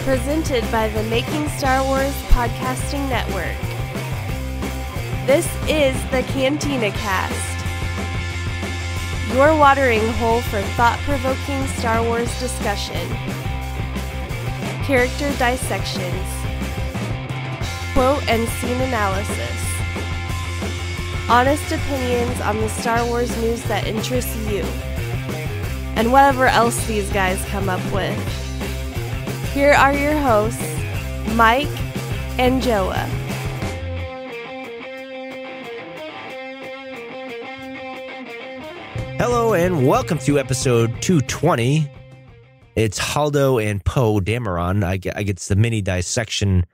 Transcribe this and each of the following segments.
Presented by the Making Star Wars Podcasting Network. This is the Cantina Cast, your watering hole for thought-provoking Star Wars discussion, character dissections, quote and scene analysis, honest opinions on the Star Wars news that interests you, and whatever else these guys come up with. Here are your hosts, Mike and Joa. Hello and welcome to episode 220. It's Holdo and Poe Dameron. I guess the mini dissection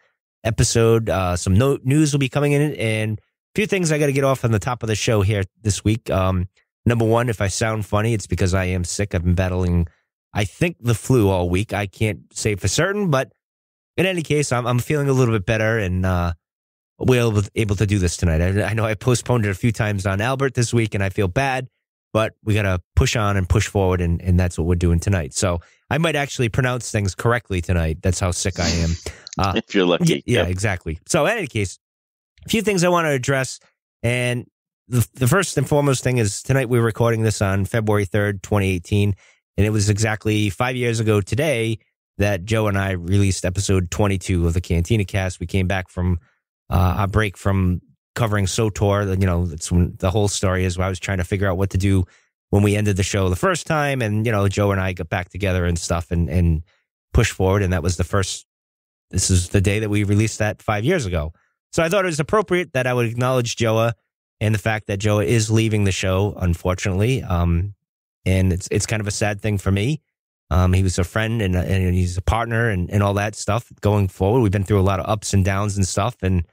episode. Some news will be coming in, and a few things I got to get off on the top of the show here this week. Number one, if I sound funny, it's because I am sick. I've been battling, I think, the flu all week. I can't say for certain, but in any case, I'm feeling a little bit better, and we'll be able to do this tonight. I know I postponed it a few times on Albert this week, and I feel bad, but we got to push on and push forward, and that's what we're doing tonight. So I might actually pronounce things correctly tonight. That's how sick I am. If you're lucky. Yeah, exactly. So in any case, a few things I want to address, and the first and foremost thing is tonight we're recording this on February 3rd, 2018, and it was exactly 5 years ago today that Joe and I released episode 22 of the Cantina Cast. We came back from our break from covering SWEU. You know, that's when the whole story is, where I was trying to figure out what to do when we ended the show the first time, and you know, Joe and I got back together and stuff and pushed forward, and that was this is the day that we released that 5 years ago. So I thought it was appropriate that I would acknowledge Joa and the fact that Joa is leaving the show, unfortunately. And it's kind of a sad thing for me. He was a friend and he's a partner and all that stuff going forward. We've been through a lot of ups and downs and stuff. And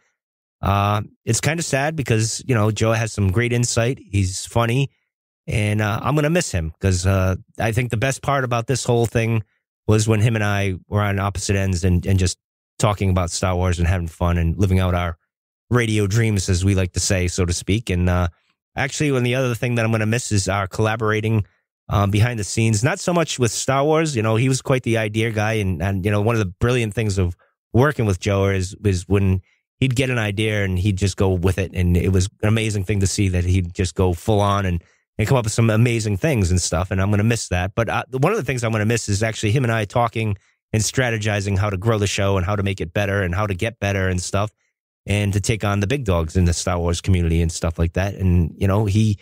it's kind of sad because, you know, Joa has some great insight. He's funny. And I'm going to miss him because I think the best part about this whole thing was when him and I were on opposite ends and just talking about Star Wars and having fun and living out our radio dreams, as we like to say, so to speak. And actually, when the other thing that I'm going to miss is our collaborating behind the scenes, not so much with Star Wars. You know, he was quite the idea guy. And you know, one of the brilliant things of working with Joe is when he'd get an idea and he'd just go with it. And it was an amazing thing to see that he'd just go full on and come up with some amazing things and stuff. And I'm going to miss that. But one of the things I'm going to miss is actually him and I talking and strategizing how to grow the show and how to make it better and how to get better and stuff, and to take on the big dogs in the Star Wars community and stuff like that. And, you know, he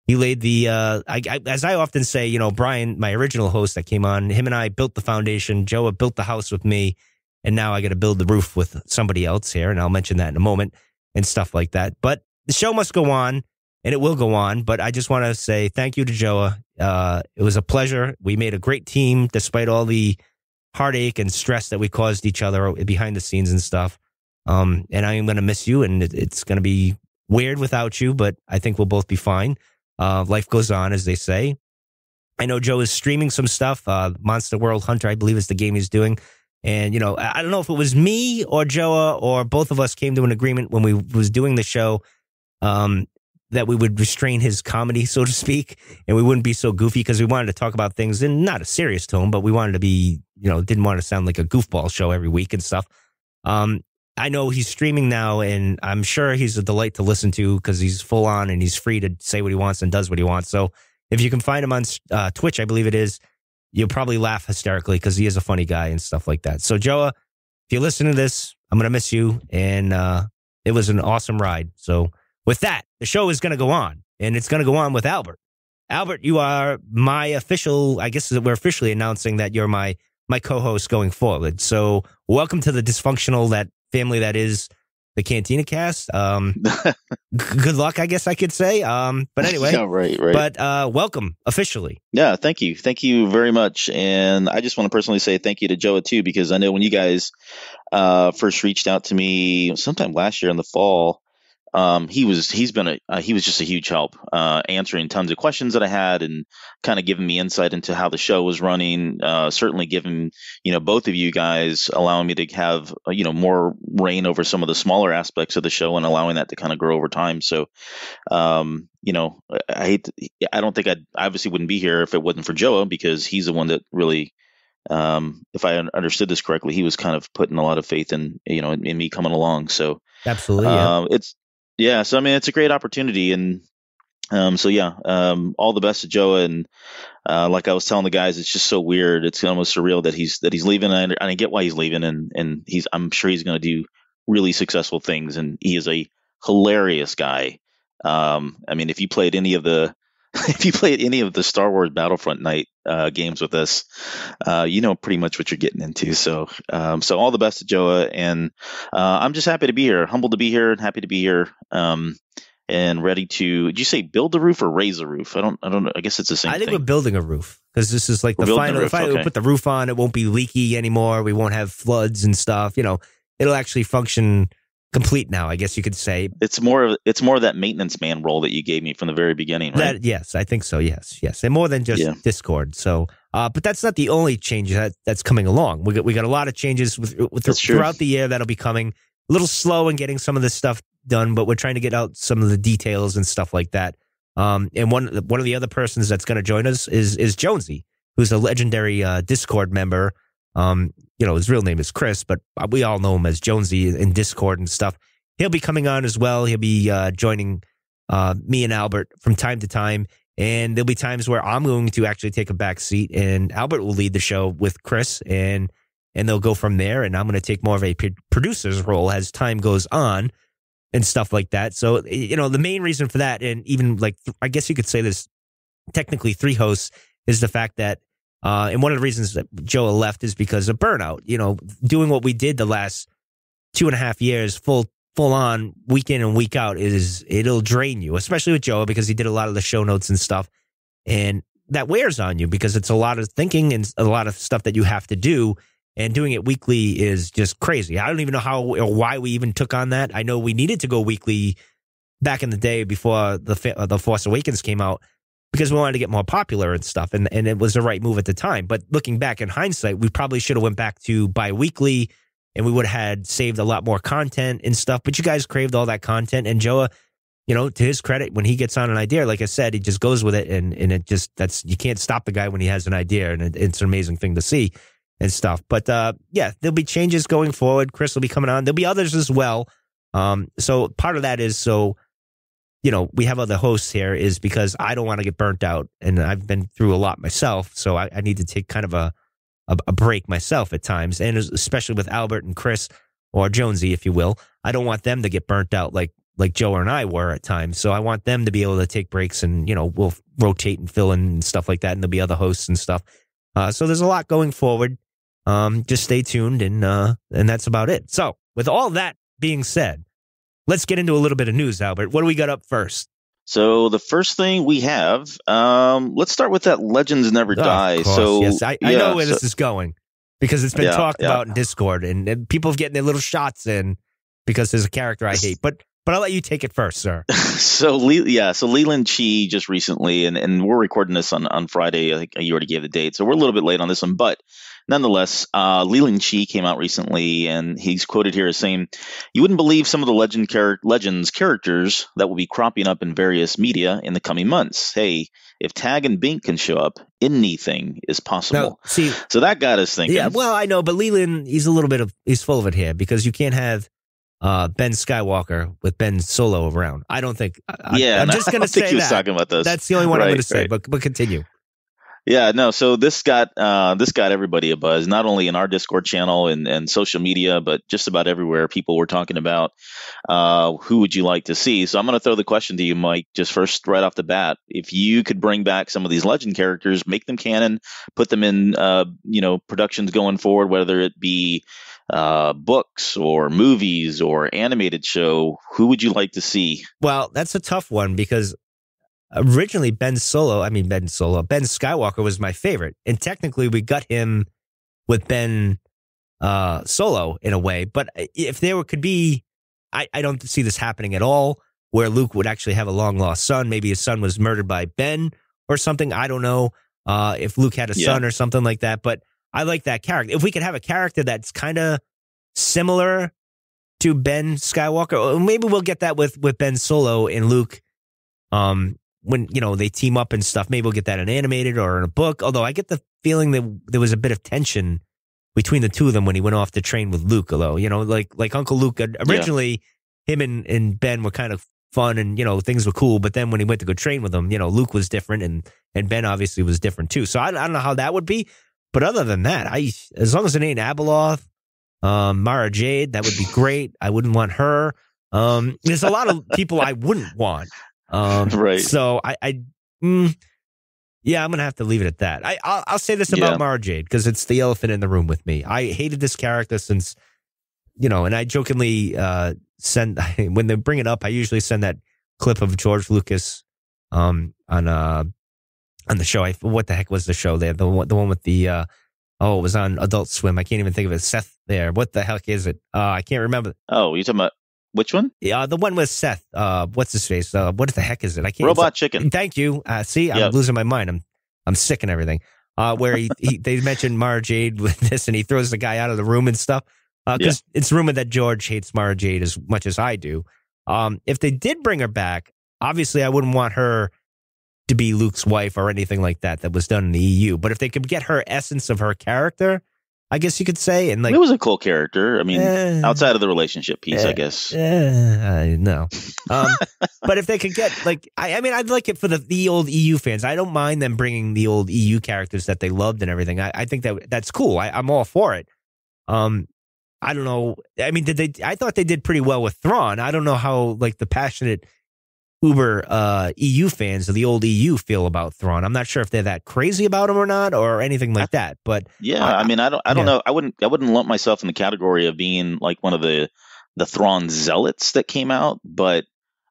laid the, as I often say, you know, Brian, my original host that came on, him and I built the foundation. Joe built the house with me, and now I got to build the roof with somebody else here, and I'll mention that in a moment and stuff like that. But the show must go on, and it will go on. But I just want to say thank you to Joa. It was a pleasure. We made a great team despite all the heartache and stress that we caused each other behind the scenes and stuff. And I am going to miss you, and it's going to be weird without you, but I think we'll both be fine. Life goes on, as they say. I know Joe is streaming some stuff. Monster World Hunter, I believe, is the game he's doing. And, you know, I don't know if it was me or Joa or both of us came to an agreement when we was doing the show, that we would restrain his comedy, so to speak, and we wouldn't be so goofy, because we wanted to talk about things in not a serious tone, but we wanted to be, you know, didn't want to sound like a goofball show every week and stuff. I know he's streaming now, and I'm sure he's a delight to listen to because he's full on and he's free to say what he wants and does what he wants. So if you can find him on Twitch, I believe it is, you'll probably laugh hysterically because he is a funny guy and stuff like that. So Joa, if you listen to this, I'm going to miss you, and it was an awesome ride. So with that, the show is going to go on, and it's going to go on with Albert. Albert, you are my official, I guess we're officially announcing that you're my co-host going forward. So welcome to the dysfunctional family that is the Cantina Cast. Good luck, I guess I could say. But anyway, yeah, right. But welcome officially. Yeah, thank you very much. And I just want to personally say thank you to Joa too, because I know when you guys first reached out to me sometime last year in the fall, he was just a huge help, answering tons of questions that I had and kind of giving me insight into how the show was running. Certainly giving, you know, both of you guys, allowing me to have, you know, more reign over some of the smaller aspects of the show and allowing that to kind of grow over time. So, you know, I don't think I obviously wouldn't be here if it wasn't for Joa, because he's the one that really if I understood this correctly, he was kind of putting a lot of faith in in me coming along. So Absolutely. Yeah. So I mean, it's a great opportunity, and all the best to Joa. And like I was telling the guys, it's just so weird. It's almost surreal that he's leaving. And I get why he's leaving, and I'm sure he's going to do really successful things. And he is a hilarious guy. I mean, if you played any of the Star Wars Battlefront night games with us, you know pretty much what you're getting into. So all the best to Joa, and I'm just happy to be here, humbled to be here, and happy to be here. And ready to, did you say build the roof or raise the roof? I don't know. I guess it's the same thing. I think we're building a roof because this is like the final. If I put the roof on, it won't be leaky anymore. We won't have floods and stuff. It'll actually function complete now, I guess you could say. It's more of that maintenance man role that you gave me from the very beginning, right? Yes, I think so. Yes. And more than just Discord. So, but that's not the only change that's coming along. We got a lot of changes throughout the year that'll be coming. A little slow in getting some of this stuff done, but we're trying to get out some of the details and stuff like that. And one of the other persons that's going to join us is Jonesy, who's a legendary Discord member. His real name is Chris, but we all know him as Jonesy in Discord and stuff. He'll be coming on as well. He'll be joining me and Albert from time to time. And there'll be times where I'm going to actually take a back seat, and Albert will lead the show with Chris, and they'll go from there. And I'm going to take more of a producer's role as time goes on and stuff like that. So, the main reason for that, and even I guess you could say this technically 3 hosts, is the fact that, and one of the reasons that Joa left is because of burnout. Doing what we did the last 2.5 years, full on, week in and week out, it'll drain you, especially with Joa, because he did a lot of the show notes and stuff. And that wears on you because it's a lot of thinking and a lot of stuff that you have to do. And doing it weekly is just crazy. I don't even know how or why we even took on that. I know we needed to go weekly back in the day before the Force Awakens came out because we wanted to get more popular and stuff. And it was the right move at the time. But looking back in hindsight, we probably should have went back to bi-weekly, and we would have had saved a lot more content and stuff. But you guys craved all that content. And Joa, to his credit, when he gets on an idea, like I said, he just goes with it. And it just, you can't stop the guy when he has an idea. And it's an amazing thing to see and stuff. But there'll be changes going forward. Chris will be coming on. There'll be others as well. So part of that is we have other hosts here is because I don't want to get burnt out, and I've been through a lot myself. So I need to take kind of a break myself at times, and especially with Albert and Chris, or Jonesy, if you will. I don't want them to get burnt out like Joe and I were at times. So I want them to be able to take breaks, and we'll rotate and fill in and stuff like that, and there'll be other hosts and stuff. So there's a lot going forward. Just stay tuned, and that's about it. So with all that being said, let's get into a little bit of news, Albert. What do we got up first? So the first thing we have, let's start with that Legends Never Die. Of course, so yes, I know where this is going because it's been talked about in Discord, and people are getting their little shots in because there's a character I hate. But I'll let you take it first, sir. So Leland Chee just recently, and we're recording this on Friday. I think you already gave the date, so we're a little bit late on this one, but nonetheless, Leland Chee came out recently, and he's quoted here as saying, "You wouldn't believe some of the Legends characters that will be cropping up in various media in the coming months. Hey, if Tag and Bink can show up, anything is possible." Now, so that got us thinking. Yeah, well, I know, but Leland, he's full of it here because you can't have Ben Skywalker with Ben Solo around. I don't think. I'm just going to say he was talking about this. That's the only one I'm going to say. But continue. Yeah, no. So this got everybody a buzz, not only in our Discord channel and social media, but just about everywhere. People were talking about who would you like to see. So I'm going to throw the question to you, Mike, just first right off the bat. If you could bring back some of these legend characters, make them canon, put them in productions going forward, whether it be books or movies or animated show, who would you like to see? Well, that's a tough one because originally Ben Skywalker was my favorite, and technically we got him with Ben Solo in a way. But if there could be, I don't see this happening at all, where Luke would actually have a long lost son. Maybe his son was murdered by Ben or something. I don't know if Luke had a son or something like that. But I like that character. If we could have a character that's kind of similar to Ben Skywalker, or maybe we'll get that with Ben Solo and Luke. when, they team up and stuff. Maybe we'll get that in animated or in a book. Although I get the feeling that there was a bit of tension between the two of them when he went off to train with Luke. Although, like Uncle Luke, originally him and Ben were kind of fun and, things were cool. But then when he went to go train with him, Luke was different and Ben obviously was different too. So I don't know how that would be. But other than that, as long as it ain't Abeloth, Mara Jade, that would be great. I wouldn't want her. There's a lot of people I wouldn't want. Right. So yeah, I'm going to have to leave it at that. I'll say this about Mara Jade because it's the elephant in the room with me. I hated this character since, and I jokingly send, when they bring it up, I usually send that clip of George Lucas on the show. What the heck was the show there? The one with the, it was on Adult Swim. I can't even think of it. Seth there. What the heck is it? I can't remember. Oh, you're talking about which one? Yeah, the one with Seth. What's his face? What the heck is it? I can't. Robot Chicken. Thank you. See, I'm losing my mind. I'm sick and everything. Where they mentioned Mara Jade with this, and he throws the guy out of the room and stuff. Because it's rumored that George hates Mara Jade as much as I do. If they did bring her back, obviously I wouldn't want her to be Luke's wife or anything like that was done in the EU. But if they could get her essence of her character, I guess you could say, and like it was a cool character. I mean, outside of the relationship piece, I guess. No. But if they could get I mean, I'd like it for the old EU fans. I don't mind them bringing the old EU characters that they loved and everything. I think that's cool. I'm all for it. I don't know. I mean, I thought they did pretty well with Thrawn. I don't know how the passionate uber EU fans of the old EU feel about Thrawn. I'm not sure if they're that crazy about him or not, or anything like that. But I mean, I don't know. I wouldn't lump myself in the category of being like one of the Thrawn zealots that came out, but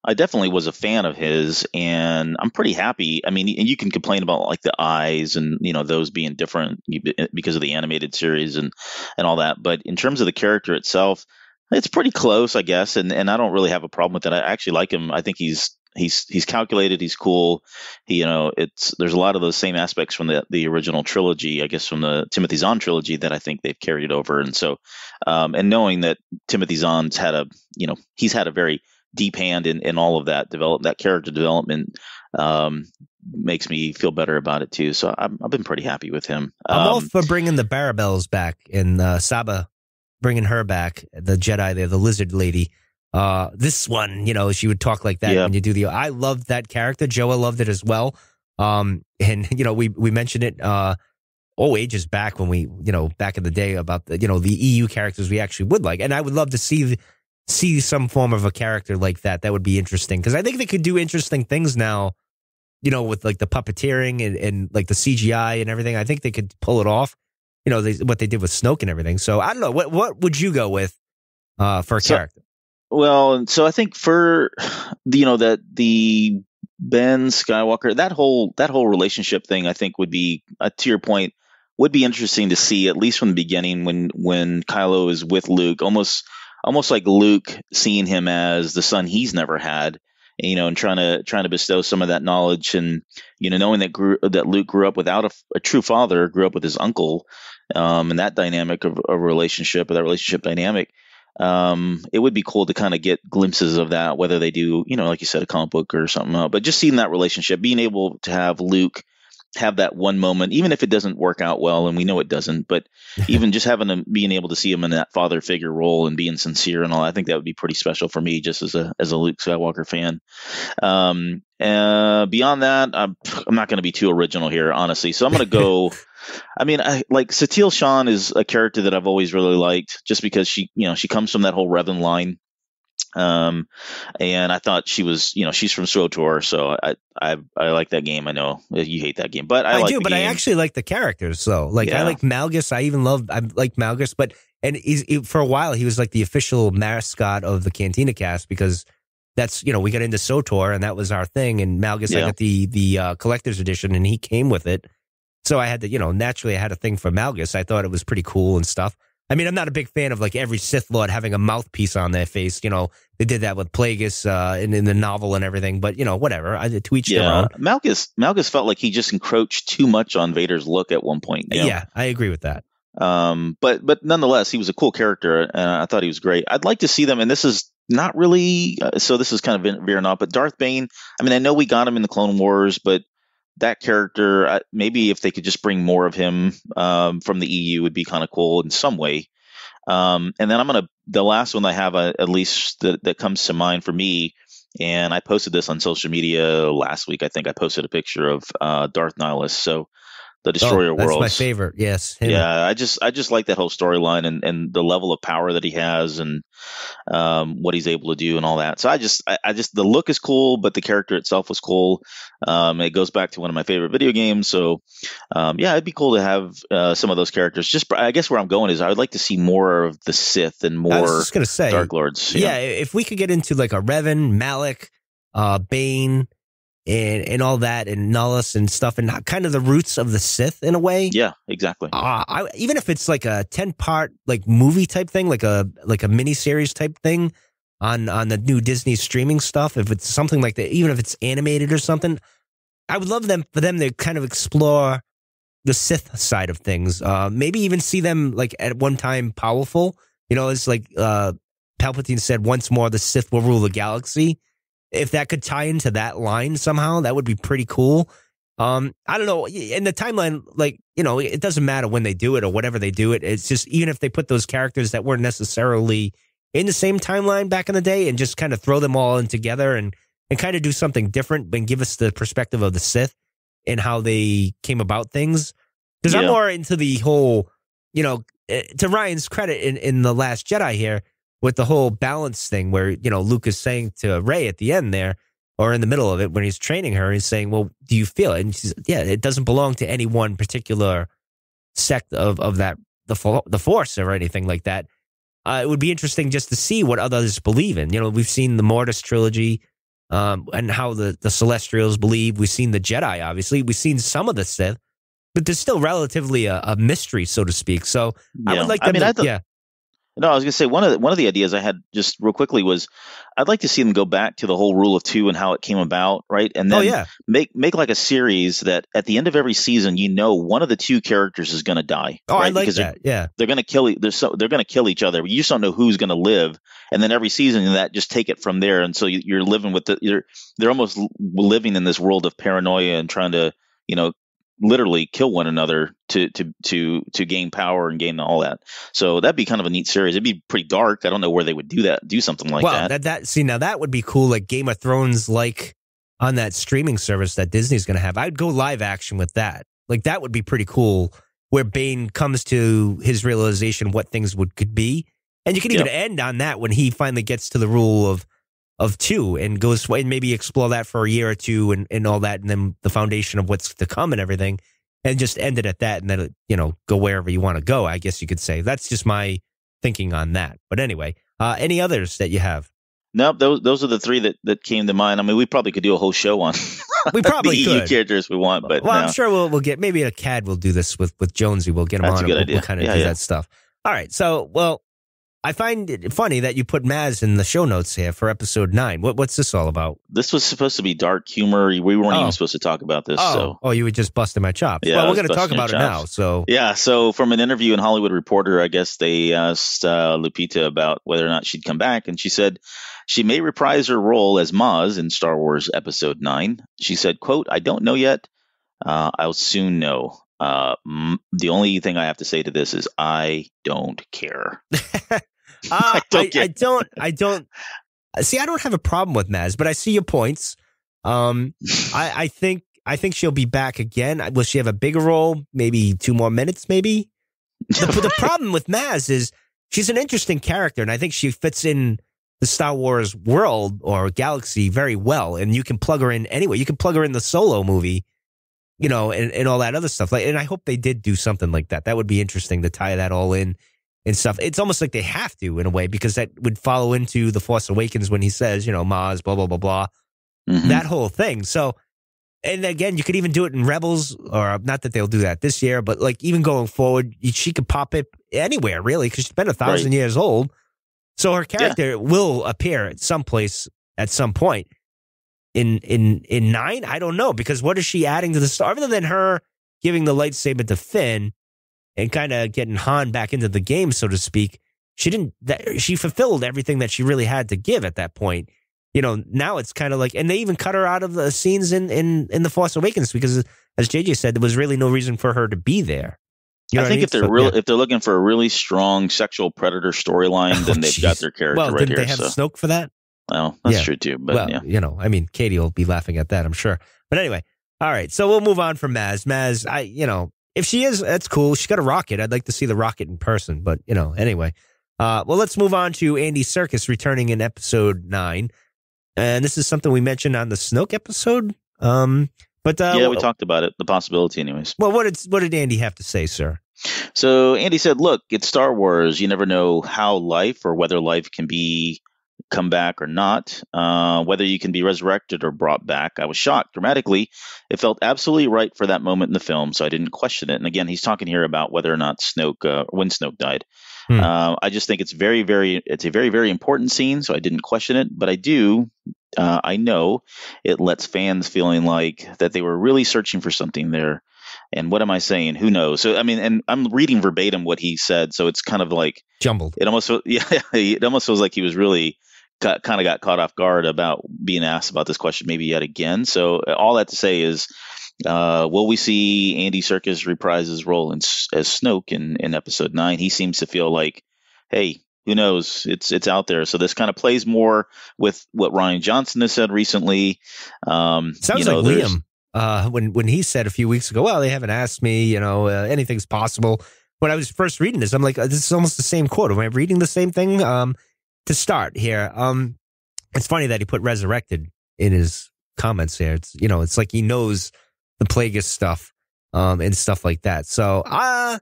I definitely was a fan of his, and I'm pretty happy. I mean, and you can complain about like the eyes and those being different because of the animated series and all that, but in terms of the character itself, it's pretty close, I guess, and I don't really have a problem with it. I actually like him. I think he's calculated. He's cool. There's a lot of those same aspects from the original trilogy, I guess, from the Timothy Zahn trilogy that I think they've carried over. And so, and knowing that Timothy Zahn's had he's had a very deep hand in all of that character development, makes me feel better about it too. So I've been pretty happy with him. I'm all for bringing the Barabels back and Saba. Bringing her back, the Jedi there, the lizard lady. This one, she would talk like that when you do I loved that character. Joa loved it as well. And we mentioned it ages back when we, back in the day about the EU characters we actually would like. And I would love to see some form of a character like that. That would be interesting because I think they could do interesting things now. With like the puppeteering and like the CGI and everything. I think they could pull it off. What they did with Snoke and everything. So I don't know. What would you go with for a character? Well, so I think for the Ben Skywalker, that whole relationship thing, I think would be, to your point, would be interesting to see at least from the beginning when Kylo is with Luke, almost like Luke seeing him as the son he's never had. And trying to bestow some of that knowledge, and knowing that Luke grew up without a true father, grew up with his uncle, and that dynamic of a relationship, or that relationship dynamic, it would be cool to kind of get glimpses of that, whether they do, like you said, a comic book or something, but just seeing that relationship, being able to have Luke have that one moment, even if it doesn't work out well, and we know it doesn't, but even just being able to see him in that father figure role and being sincere and all, I think that would be pretty special for me, just as a Luke Skywalker fan. Beyond that, I'm not going to be too original here, honestly. So I'm going to go. I mean, Satele Shan is a character that I've always really liked, just because she comes from that whole Revan line. And I thought she was, she's from SWEU, so I like that game. I know you hate that game, but I do. But I actually like the characters, though. I like Malgus. I like Malgus, for a while he was like the official mascot of the Cantina cast, because that's, we got into SWEU, and that was our thing. And Malgus, I got the collector's edition, and he came with it. So I had to, naturally I had a thing for Malgus. I thought it was pretty cool and stuff. I mean, I'm not a big fan of like every Sith Lord having a mouthpiece on their face. They did that with Plagueis in the novel and everything. But whatever. To each their own. Malgus felt like he just encroached too much on Vader's look at one point. Yeah, I agree with that. But nonetheless, he was a cool character, and I thought he was great. I'd like to see them, and this is not really, so this is kind of veering off, but Darth Bane, I mean, I know we got him in the Clone Wars, but that character, maybe if they could just bring more of him from the EU would be kind of cool in some way. And then the last one I have, at least that comes to mind for me, and I posted this on social media last week. I think I posted a picture of Darth Nihilus. So the Destroyer Worlds. That's my favorite. Yes. Him. Yeah, I just like that whole storyline and the level of power that he has and what he's able to do and all that. So I just the look is cool, but the character itself was cool. It goes back to one of my favorite video games. So yeah, it'd be cool to have some of those characters. Just I guess where I'm going is I would like to see more of the Sith and more I was just gonna say, Dark Lords. Yeah, if we could get into like a Revan, Malik, Bane, and all that, and Nihilus and stuff, and kind of the roots of the Sith in a way. Yeah, exactly. Even if it's like a 10-part like movie type thing, like a miniseries type thing on the new Disney streaming stuff, if it's something like that, even if it's animated or something, I would love for them to kind of explore the Sith side of things. Maybe even see them like at one time powerful. You know, it's like Palpatine said, once more the Sith will rule the galaxy. If that could tie into that line somehow, that would be pretty cool. I don't know. In the timeline, like, you know, it doesn't matter when they do it or whatever they do it. It's just, even if they put those characters that weren't necessarily in the same timeline back in the day and just kind of throw them all in together and kind of do something different and give us the perspective of the Sith and how they came about things. Because I'm more into the whole, you know, to Ryan's credit in The Last Jedi here, with the whole balance thing where, you know, Luke is saying to Rey at the end there, or in the middle of it when he's training her, he's saying, well, do you feel it? And she's, yeah, it doesn't belong to any one particular sect of that, the Force or anything like that. It would be interesting just to see what others believe in. You know, we've seen the Mortis trilogy and how the Celestials believe. We've seen the Jedi, obviously. We've seen some of the Sith, but there's still relatively a mystery, so to speak. So I would like them No, I was going to say one of the ideas I had just real quickly was I'd like to see them go back to the whole rule of two and how it came about, right? And then make like a series that at the end of every season, you know, one of the two characters is going to die. Oh, right? I like because that. they're going to kill. They're going to kill each other. You just don't know who's going to live. And then every season, that just take it from there. And so you're living with they're almost living in this world of paranoia and trying to, you know, literally kill one another to gain power and gain all that. So that'd be kind of a neat series. It'd be pretty dark. I don't know where they would do something like that. See, now that would be cool, like Game of Thrones, like on that streaming service that Disney's going to have. I'd go live action with that. Like that would be pretty cool, where Bane comes to his realization what things could be, and you could even end on that when he finally gets to the rule of two and goes and maybe explore that for a year or two and all that, and then the foundation of what's to come and everything, and just end it at that, and then, you know, go wherever you want to go, I guess you could say. That's just my thinking on that. But anyway, any others that you have? Nope, those are the three that came to mind. I mean, we probably could do a whole show on we probably the EU characters we want, but I'm sure we'll get, maybe a CAD will do this with Jonesy. We'll get him That's on. A good idea. We'll kind of do that stuff. All right, so I find it funny that you put Maz in the show notes here for episode 9. What's this all about? This was supposed to be dark humor. We weren't even supposed to talk about this. Oh, you were just busting my chops. Yeah, well, we're going to talk about it now. So so from an interview in Hollywood Reporter, I guess they asked Lupita about whether or not she'd come back, and she said she may reprise her role as Maz in Star Wars Episode 9. She said, quote, "I don't know yet. I'll soon know. The only thing I have to say to this is I don't care." I don't see. I don't have a problem with Maz, but I see your points. I think she'll be back again. Will she have a bigger role? Maybe 2 more minutes. Maybe. The problem with Maz is she's an interesting character, and I think she fits in the Star Wars world or galaxy very well. And you can plug her in anyway. You can plug her in the Solo movie, you know, and all that other stuff. Like, and I hope they did do something like that. That would be interesting to tie that all in. And stuff. It's almost like they have to, in a way, because that would follow into The Force Awakens when he says, you know, Maz, blah, blah, blah, blah. Mm-hmm. That whole thing. So, and again, you could even do it in Rebels, or not that they'll do that this year, but like even going forward, she could pop it anywhere, really, because she's been 1,000 years old. So her character will appear at some place at some point. In 9, I don't know, because what is she adding to the story? Other than her giving the lightsaber to Finn, and kind of getting Han back into the game, so to speak, she fulfilled everything that she really had to give at that point. Now it's kind of like, and they even cut her out of the scenes in The Force Awakens because, as JJ said, there was really no reason for her to be there. I think if they're if they're looking for a really strong sexual predator storyline, then they've got their character right here. Well, didn't they have Snoke for that? Well, that's true too. But Katie will be laughing at that, I'm sure. But anyway, all right. So we'll move on from Maz. Maz, if she is, that's cool. She's got a rocket. I'd like to see the rocket in person. But anyway. Well, let's move on to Andy Serkis returning in episode 9. And this is something we mentioned on the Snoke episode. We talked about it, the possibility anyways. Well, what did Andy have to say, sir? So Andy said, look, it's Star Wars. You never know how life or whether life can come back or not, whether you can be resurrected or brought back. I was shocked dramatically. It felt absolutely right for that moment in the film, so I didn't question it. And again, he's talking here about whether or not when Snoke died. I just think it's a very, very important scene, so I didn't question it. But I know it lets fans feeling like that they were really searching for something there. And what am I saying? Who knows? So, I mean, and I'm reading verbatim what he said, so it's kind of like jumbled. It almost feels like he was really got caught off guard about being asked about this question maybe yet again. So all that to say is, will we see Andy Serkis reprise his role as Snoke in episode 9? He seems to feel like, hey, who knows? It's out there. So this kind of plays more with what Rian Johnson has said recently. Sounds like Liam when he said a few weeks ago, well, they haven't asked me, anything's possible. When I was first reading this, I'm like, this is almost the same quote. Am I reading the same thing? To start here, it's funny that he put resurrected in his comments here. It's it's like he knows the Plagueis stuff and stuff like that. So I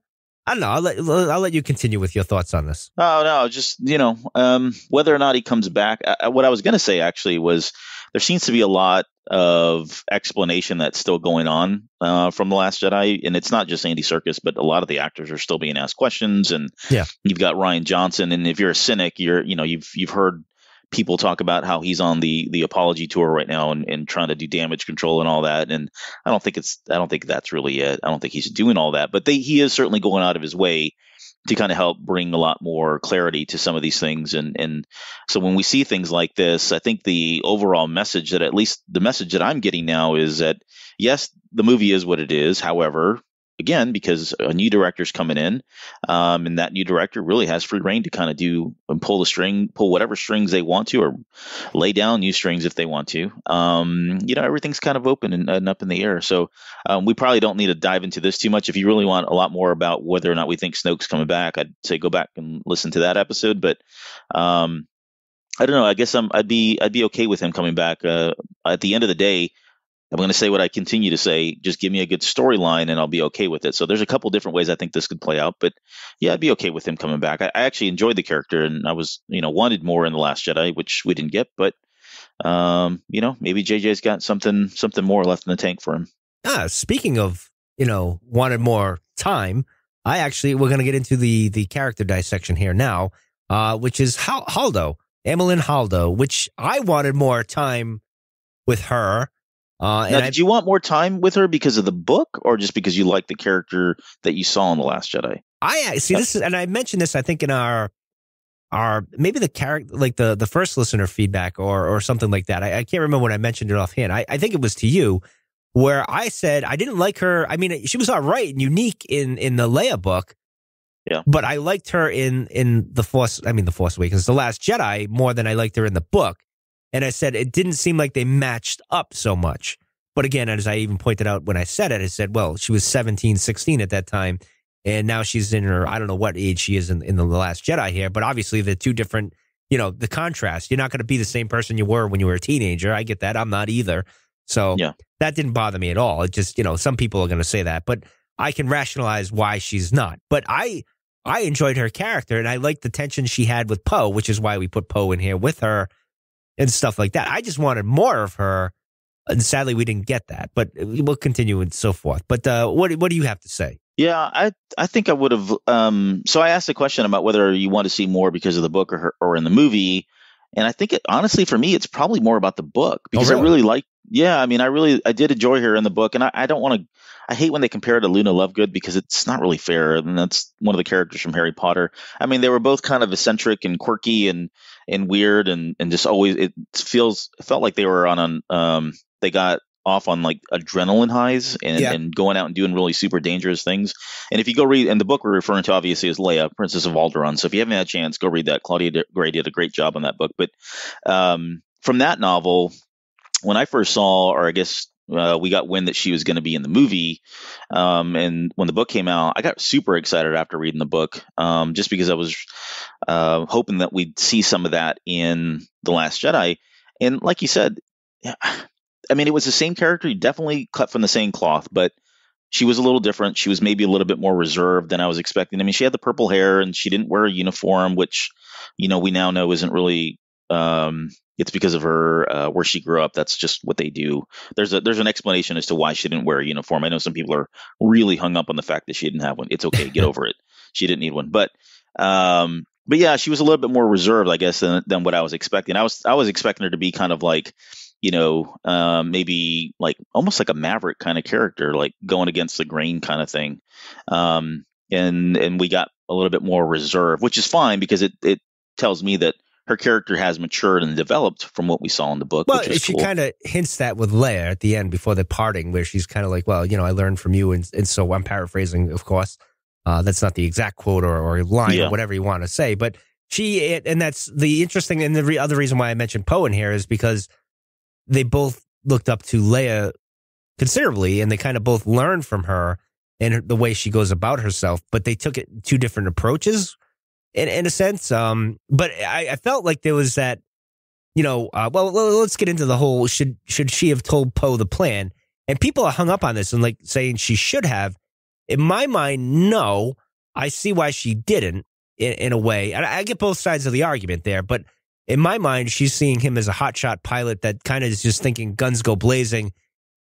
don't know. I'll let you continue with your thoughts on this. Oh no, just whether or not he comes back. What I was going to say actually was there seems to be a lot of explanation that's still going on from The Last Jedi, and it's not just Andy Serkis, but a lot of the actors are still being asked questions. And you've got Rian Johnson, and if you're a cynic, you've heard people talk about how he's on the apology tour right now and trying to do damage control and all that. And I don't think that's really it. I don't think he's doing all that, but he is certainly going out of his way to kind of help bring a lot more clarity to some of these things. And so when we see things like this, I think the overall message that, at least the message that I'm getting now, is that yes, the movie is what it is. However, again, because a new director's coming in, and that new director really has free reign to kind of do and pull whatever strings they want to, or lay down new strings if they want to. Everything's kind of open and up in the air. So we probably don't need to dive into this too much. If you really want a lot more about whether or not we think Snoke's coming back, I'd say go back and listen to that episode. But I don't know. I guess I'd be okay with him coming back. At the end of the day, I'm going to say what I continue to say. Just give me a good storyline and I'll be okay with it. So there's a couple different ways I think this could play out. But yeah, I'd be okay with him coming back. I actually enjoyed the character, and I was, wanted more in The Last Jedi, which we didn't get. But, maybe JJ's got something more left in the tank for him. Speaking of, wanted more time, we're going to get into the character dissection here now, which is Amilyn Holdo, which I wanted more time with her. Now, did you want more time with her because of the book, or just because you like the character that you saw in The Last Jedi? I see this is, and I mentioned this, I think, in our maybe the character, like the first listener feedback or something like that. I can't remember when I mentioned it offhand. I think it was to you, where I said I didn't like her. I mean, she was all right and unique in the Leia book. Yeah. But I liked her in The Force Awakens, The Last Jedi, more than I liked her in the book. And I said it didn't seem like they matched up so much. But again, as I even pointed out when I said it, I said, well, she was 17, 16 at that time. And now she's in her, I don't know what age she is in The Last Jedi here. But obviously the two different, the contrast. You're not going to be the same person you were when you were a teenager. I get that. I'm not either. So that didn't bother me at all. It just, some people are going to say that. But I can rationalize why she's not. But I enjoyed her character, and I liked the tension she had with Poe, which is why we put Poe in here with her and stuff like that. I just wanted more of her, and sadly we didn't get that. But we'll continue and so forth. But what do you have to say? Yeah, I think I would have. So I asked the question about whether you want to see more because of the book or in the movie, and I think honestly for me it's probably more about the book, because I really like Yeah, I mean, I did enjoy her in the book, and I don't want to. I hate when they compare her to Luna Lovegood because it's not really fair, and that's one of the characters from Harry Potter. I mean, they were both kind of eccentric and quirky and weird, and just always it felt like they were on an they got off on like adrenaline highs and going out and doing really super dangerous things. And if you go read, and the book we're referring to obviously is Leia, Princess of Alderaan. So if you haven't had a chance, go read that. Claudia Gray did a great job on that book. But from that novel, when I first saw, or I guess we got wind that she was going to be in the movie, and when the book came out, I got super excited after reading the book, just because I was hoping that we'd see some of that in The Last Jedi. And like you said, I mean, it was the same character, definitely cut from the same cloth, but she was a little different. She was maybe a little bit more reserved than I was expecting. I mean, she had the purple hair and she didn't wear a uniform, which, we now know isn't really, it's because of her, where she grew up. That's just what they do. There's an explanation as to why she didn't wear a uniform. I know some people are really hung up on the fact that she didn't have one. It's okay. Get over it. She didn't need one. But yeah, she was a little bit more reserved, I guess, than what I was expecting. I was expecting her to be kind of like, maybe like almost like a Maverick kind of character, like going against the grain kind of thing. And we got a little bit more reserved, which is fine because it tells me that her character has matured and developed from what we saw in the book. Well, which is she cool. kind of hints that with Leia at the end before they're parting, where she's kind of like, well, I learned from you. And so I'm paraphrasing, of course. That's not the exact quote or line or whatever you want to say. But and that's the interesting, and the other reason why I mentioned Poe in here is because they both looked up to Leia considerably, and they kind of both learned from her and the way she goes about herself, but they took it two different approaches in a sense. But I felt like there was that, well, let's get into the whole, should she have told Poe the plan? And people are hung up on this and like saying she should have. In my mind, no. I see why she didn't in a way. And I get both sides of the argument there, but in my mind, she's seeing him as a hotshot pilot that kind of is just thinking guns go blazing.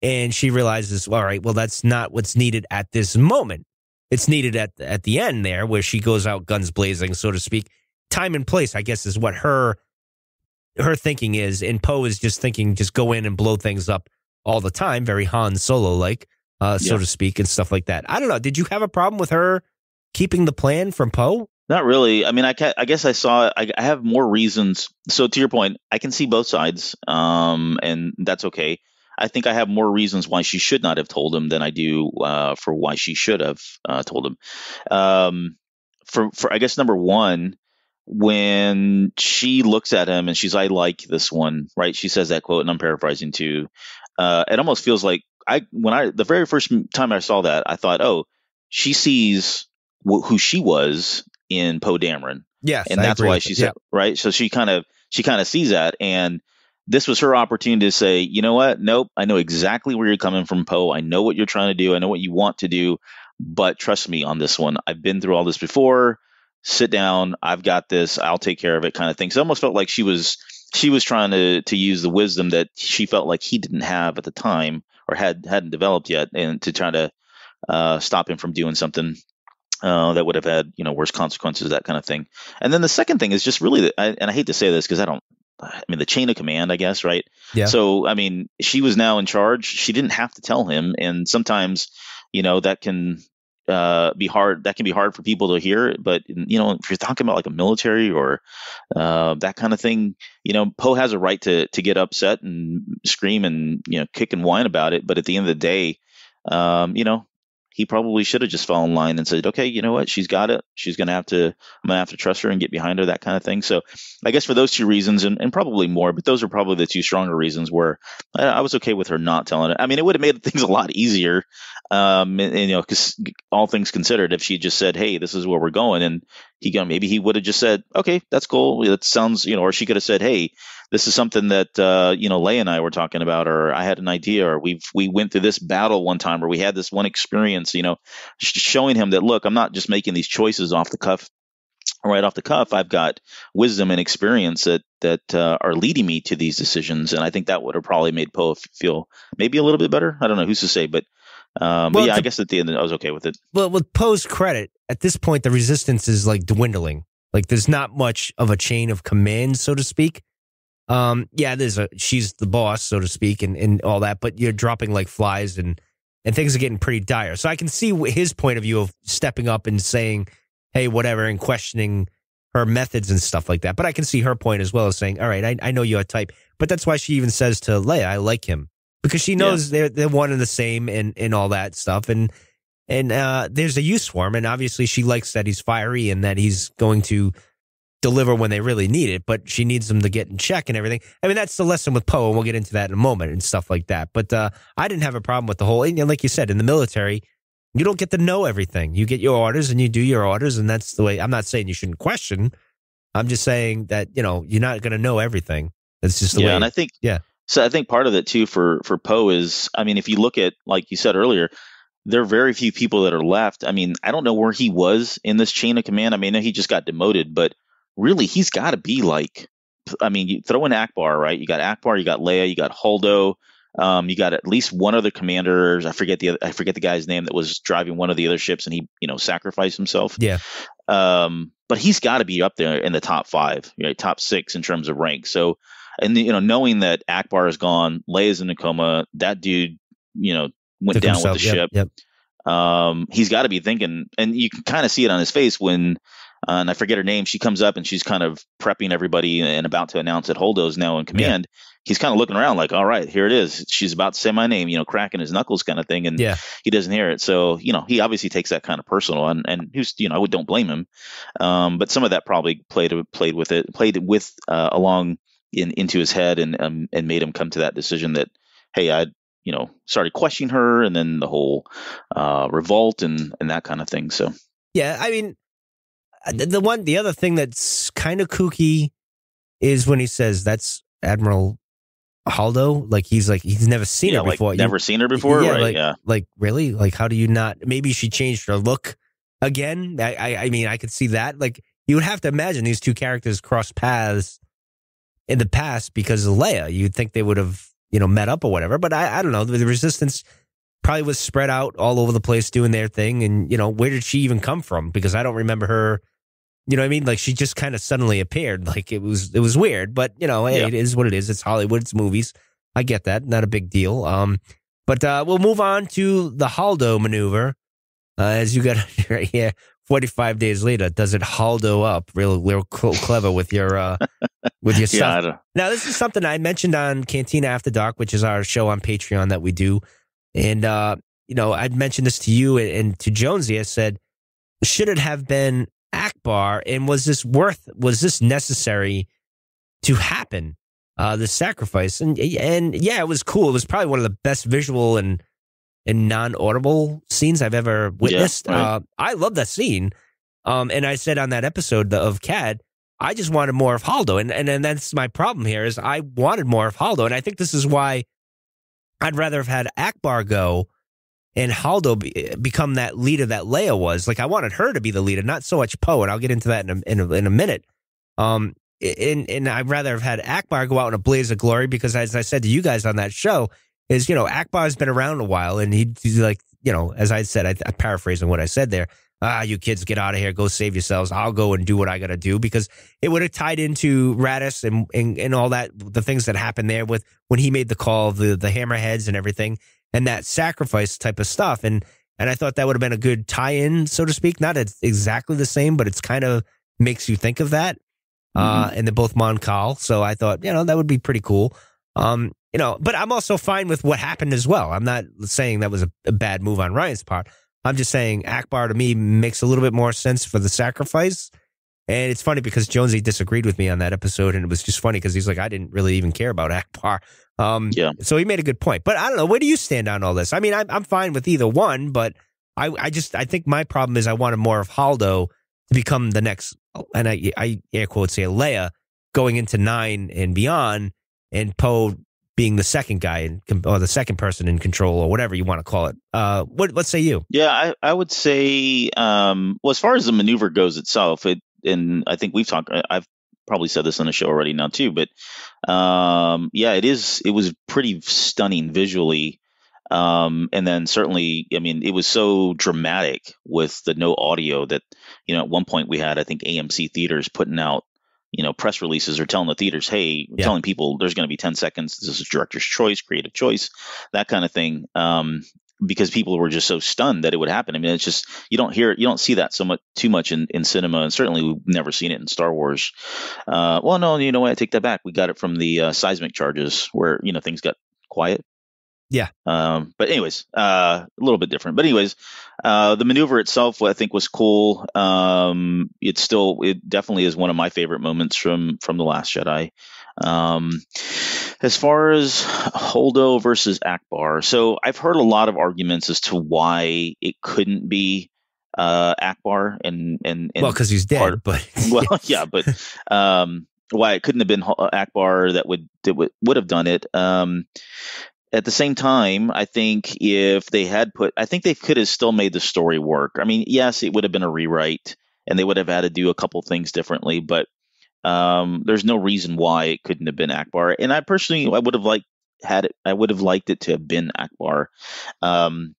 And she realizes, all right, well, that's not what's needed at this moment. It's needed at the end there where she goes out guns blazing, so to speak. Time and place, I guess, is what her thinking is. And Poe is just thinking, just go in and blow things up all the time. Very Han Solo-like, so to speak, and stuff like that. I don't know. Did you have a problem with her keeping the plan from Poe? Not really. I mean, I guess I saw it. I have more reasons. So to your point, I can see both sides, and that's okay. I think I have more reasons why she should not have told him than I do for why she should have told him. For I guess number one, when she looks at him and she's, I like this one, right? She says that quote, and I'm paraphrasing too. It almost feels like the very first time I saw that, I thought, oh, she sees who she was in Poe Dameron. Yes, and that's why she said, right. So she kind of sees that, and this was her opportunity to say, you know what? Nope. I know exactly where you're coming from, Poe. I know what you're trying to do. I know what you want to do, but trust me on this one. I've been through all this before. Sit down. I've got this. I'll take care of it, kind of thing. So it almost felt like she was trying to use the wisdom that she felt like he didn't have at the time or hadn't developed yet, and to try to stop him from doing something that would have had, worse consequences, that kind of thing. And then the second thing is just really, and I hate to say this because the chain of command, I guess, right? Yeah. So, I mean, she was now in charge. She didn't have to tell him. And sometimes, that can be hard. That can be hard for people to hear. But, if you're talking about like a military or that kind of thing, Poe has a right to get upset and scream and, kick and whine about it. But at the end of the day, he probably should have just fallen in line and said, okay, you know what? She's got it. I'm going to have to trust her and get behind her, that kind of thing. So I guess for those two reasons and probably more, but those are probably the two stronger reasons where I was okay with her not telling it. I mean, it would have made things a lot easier. Because all things considered, if she just said, hey, this is where we're going, and maybe he would have just said, okay, that's cool. That sounds, or she could have said, hey, this is something that, Leia and I were talking about, or I had an idea, or we went through this battle one time, or we had this one experience, showing him that, look, I'm not just making these choices off the cuff. Right off the cuff, I've got wisdom and experience that are leading me to these decisions, and I think that would have probably made Poe feel maybe a little bit better. I don't know who's to say, but I guess at the end I was okay with it. Well, with Poe's credit, at this point, the resistance is like dwindling. Like there's not much of a chain of command, so to speak. Yeah, she's the boss, so to speak, and all that, but you're dropping like flies and things are getting pretty dire. So I can see his point of view of stepping up and saying, hey, whatever, and questioning her methods and stuff like that. But I can see her point as well as saying, all right, I know you're a type. But that's why she even says to Leia, I like him. Because she knows they're one and the same and all that stuff. And there's a use for him. And obviously she likes that he's fiery and that he's going to deliver when they really need it, but she needs them to get in check and everything. I mean, that's the lesson with Poe, and we'll get into that in a moment and stuff like that. But I didn't have a problem with the whole, and like you said, in the military, you don't get to know everything. You get your orders and you do your orders, and that's the way. I'm not saying you shouldn't question. I'm just saying that, you're not going to know everything. It's just the way. And I think, so I think part of it too for Poe is, I mean, if you look at, like you said earlier, there are very few people that are left. I mean, I don't know where he was in this chain of command. I mean, I know he just got demoted, but really, he's got to be like, I mean, you throw in Ackbar, right? You got Ackbar, you got Leia, you got Holdo, you got at least one other commander. I forget the guy's name that was driving one of the other ships, and he, sacrificed himself. Yeah. But he's got to be up there in the top 5, right? Top 6 in terms of rank. So, and knowing that Ackbar is gone, Leia's in a coma, that dude, went down with the ship. Yep. He's got to be thinking, and you can kind of see it on his face when. And I forget her name. She comes up and she's kind of prepping everybody and about to announce that Holdo's now in command. Yeah. He's kind of looking around like, all right, here it is. She's about to say my name, cracking his knuckles kind of thing. And he doesn't hear it. So, he obviously takes that kind of personal and who's, I don't blame him. But some of that probably played with along into his head and made him come to that decision that, hey, I started questioning her, and then the whole revolt and that kind of thing. So, yeah, I mean, the other thing that's kind of kooky is when he says that's Admiral Holdo. Like he's never seen her before. Never seen her before, right? Like really? Like how do you not? Maybe she changed her look again. I mean, I could see that. Like you would have to imagine these two characters crossed paths in the past because of Leia. You'd think they would have met up or whatever. But I don't know. The Resistance probably was spread out all over the place doing their thing, and where did she even come from? Because I don't remember her. You know what I mean? Like she just kind of suddenly appeared. Like it was weird, but hey, it is what it is. It's Hollywood. It's movies. I get that. Not a big deal. But we'll move on to the Holdo maneuver. As you got right here, 45 days later, does it Holdo up real clever with your stuff? Now, this is something I mentioned on Cantina After Dark, which is our show on Patreon that we do. And, I'd mentioned this to you and to Jonesy. I said, should it have been Ackbar, and was this necessary to happen? The sacrifice, and yeah, it was cool. It was probably one of the best visual and non-audible scenes I've ever witnessed. Yeah, right. I love that scene. And I said on that episode of CAD, I just wanted more of Holdo, and that's my problem here is I wanted more of Holdo, and I think this is why I'd rather have had Ackbar go and Holdo become that leader that Leia was. Like I wanted her to be the leader, not so much Poe, and I'll get into that in a minute. And I'd rather have had Ackbar go out in a blaze of glory because, as I said to you guys on that show, is Ackbar's been around a while, and he's like, as I said, I'm paraphrasing what I said there. You kids get out of here, go save yourselves. I'll go and do what I got to do, because it would have tied into Radis and all that, the things that happened there with when he made the call of the hammerheads and everything. And that sacrifice type of stuff. And I thought that would have been a good tie-in, so to speak. Not exactly the same, but it's kind of makes you think of that. And they're both Mon Cal. So I thought, that would be pretty cool. But I'm also fine with what happened as well. I'm not saying that was a bad move on Ryan's part. I'm just saying Ackbar to me makes a little bit more sense for the sacrifice. And it's funny because Jonesy disagreed with me on that episode, and it was just funny because he's like, I didn't really even care about Ackbar. So he made a good point. But I don't know, where do you stand on all this? I mean, I'm fine with either one, but I think my problem is I wanted more of Holdo to become the next, and I air quotes say Leia, going into 9 and beyond, and Poe being the second guy or the second person in control, or whatever you want to call it. What say you? Yeah, I would say, as far as the maneuver goes itself, and I think I've probably said this on the show already now too, but it was pretty stunning visually. And then certainly, I mean, it was so dramatic with the no audio that, at one point we had, I think, AMC theaters putting out, press releases or telling the theaters, hey, Yeah. telling people there's going to be 10 seconds. This is director's choice, creative choice, that kind of thing. Because people were just so stunned that it would happen. I mean, it's just, you don't see that too much in cinema, and certainly we've never seen it in Star Wars. Well, no, you know what? I take that back. We got it from the seismic charges where, things got quiet. Yeah. But anyways, a little bit different. But anyways, the maneuver itself, I think, was cool. It definitely is one of my favorite moments from The Last Jedi. As far as Holdo versus Ackbar, so I've heard a lot of arguments as to why it couldn't be Ackbar, and well, because he's dead. But well, yeah, but why it couldn't have been Ackbar that would have done it. At the same time, I think if they had I think they could have still made the story work. I mean, yes, it would have been a rewrite, and they would have had to do a couple things differently, but there's no reason why it couldn't have been Ackbar. And I personally, I would have liked it to have been Ackbar. And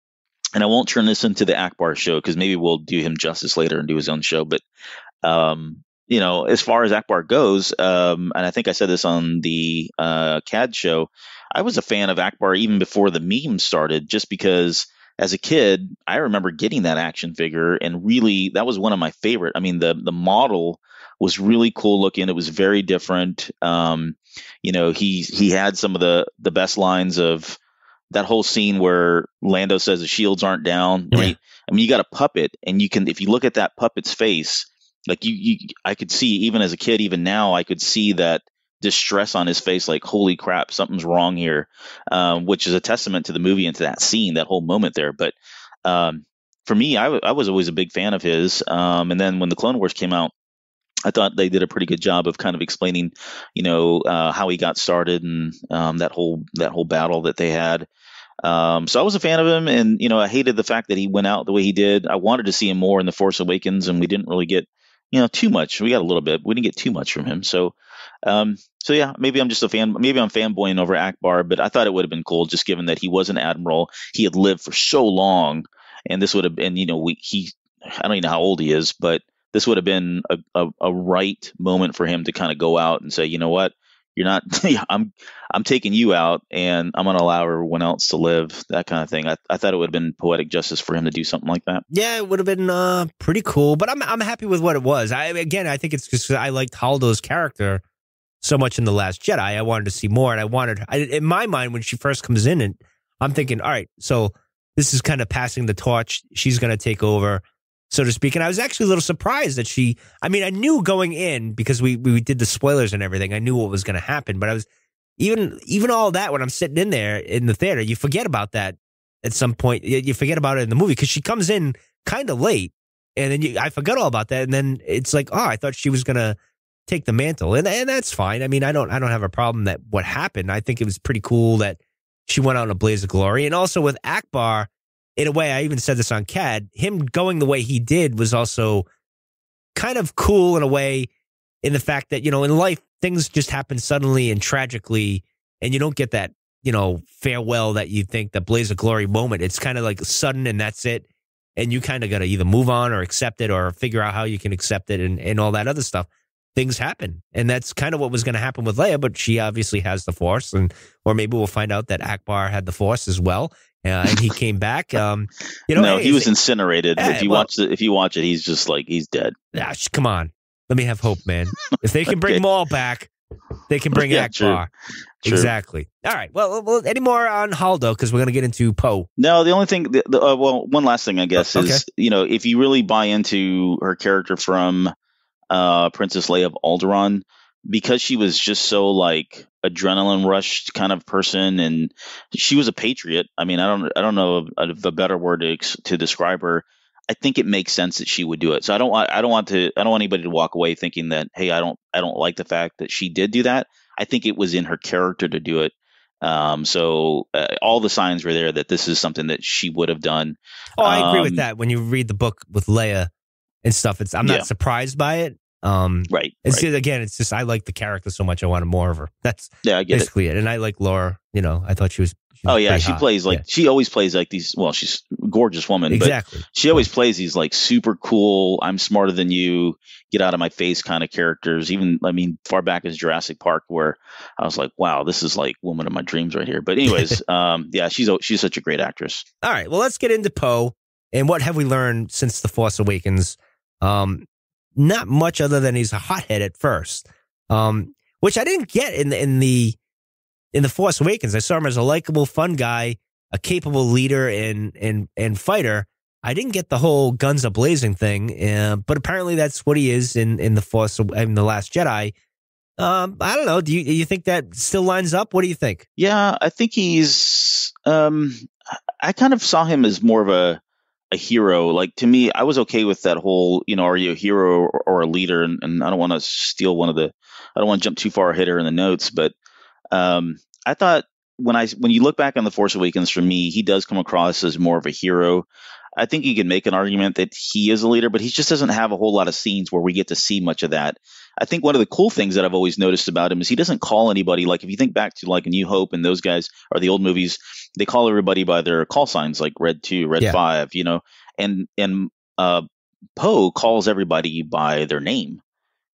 I won't turn this into the Ackbar show, because maybe we'll do him justice later and do his own show. But as far as Ackbar goes, and I think I said this on the CAD show, I was a fan of Ackbar even before the meme started, just because as a kid, I remember getting that action figure, and really that was one of my favorite. I mean, the model was really cool looking. It was very different. He had some of the best lines of that whole scene where Lando says the shields aren't down. Yeah. Right? I mean, you got a puppet, and if you look at that puppet's face, like I could see, even as a kid, even now, I could see that distress on his face, like, holy crap, something's wrong here, which is a testament to the movie and to that scene, that whole moment there. But for me, I was always a big fan of his. And then when the Clone Wars came out, I thought they did a pretty good job of kind of explaining, how he got started, and that whole battle that they had. So I was a fan of him, and I hated the fact that he went out the way he did. I wanted to see him more in The Force Awakens, and we didn't really get too much. We got a little bit. We didn't get too much from him. So yeah, maybe I'm just a fan. Maybe I'm fanboying over Ackbar, but I thought it would have been cool, just given that he was an admiral. He had lived for so long, and this would have been, I don't even know how old he is, but this would have been a right moment for him to kind of go out and say, you know what, you're not, I'm taking you out, and I'm going to allow everyone else to live, that kind of thing. I thought it would have been poetic justice for him to do something like that. Yeah, it would have been pretty cool, but I'm happy with what it was. I think it's just I liked Holdo's character so much in The Last Jedi. I wanted to see more, and in my mind, when she first comes in, and I'm thinking, all right, so this is kind of passing the torch. She's going to take over, so to speak. And I was actually a little surprised that I knew going in, because we did the spoilers and everything. I knew what was going to happen, but I was even all that, when I'm sitting in there in the theater, you forget about that at some point. You forget about it in the movie, because she comes in kind of late, and then I forgot all about that. And then it's like, oh, I thought she was going to take the mantle, and that's fine. I mean, I don't have a problem that what happened. I think it was pretty cool that she went out in a blaze of glory. And also with Ackbar, in a way, I even said this on CAD, him going the way he did was also kind of cool in a way, in the fact that, in life, things just happen suddenly and tragically, and you don't get that, farewell that you think, the blaze of glory moment. It's kind of like sudden, and that's it. And you kind of got to either move on or accept it, or figure out how you can accept it, and all that other stuff. Things happen. And that's kind of what was going to happen with Leia, but she obviously has the Force, or maybe we'll find out that Ackbar had the Force as well. And he came back. No, he was incinerated. If you watch it, he's just like, he's dead. Come on. Let me have hope, man. If they can bring Maul back, they can bring Ackbar. True. Exactly. All right. Well, any more on Holdo? Because we're going to get into Poe. No, the only thing, one last thing, I guess, is, if you really buy into her character from Princess Leia of Alderaan, because she was just so like adrenaline rush kind of person, and she was a patriot. I mean, I don't know of a better word to describe her. I think it makes sense that she would do it. So I don't want anybody to walk away thinking that, hey, I don't like the fact that she did do that. I think it was in her character to do it. So all the signs were there that this is something that she would have done. Oh, I agree with that. When you read the book with Leia and stuff, I'm not surprised by it. Right. It's just, again, it's just I like the character so much. I wanted more of her. That's I get basically it. And I like Laura. I thought she was. Oh yeah, she hot. plays she always plays like these. Well, she's a gorgeous woman, exactly. But she always plays these like super cool. I'm smarter than you. Get out of my face kind of characters. Even far back as Jurassic Park, where I was like, wow, this is like woman of my dreams right here. But anyways, yeah, she's such a great actress. All right, well, let's get into Poe and what have we learned since The Force Awakens? Not much other than he's a hothead at first, which I didn't get in the Force Awakens. I saw him as a likable, fun guy, a capable leader and fighter. I didn't get the whole guns a-blazing thing, but apparently that's what he is in The Last Jedi. I don't know. Do you think that still lines up? What do you think? Yeah, I think he's. I kind of saw him as more of a hero. Like, to me, I was okay with that whole, are you a hero or a leader? And I don't want to steal I don't want to jump too far ahead here in the notes, but I thought when you look back on The Force Awakens, for me, he does come across as more of a hero. I think you can make an argument that he is a leader, but he just doesn't have a whole lot of scenes where we get to see much of that. I think one of the cool things that I've always noticed about him is he doesn't call anybody. Like, if you think back to like A New Hope and those guys, or the old movies, they call everybody by their call signs, like Red 2, Red 5, and Poe calls everybody by their name,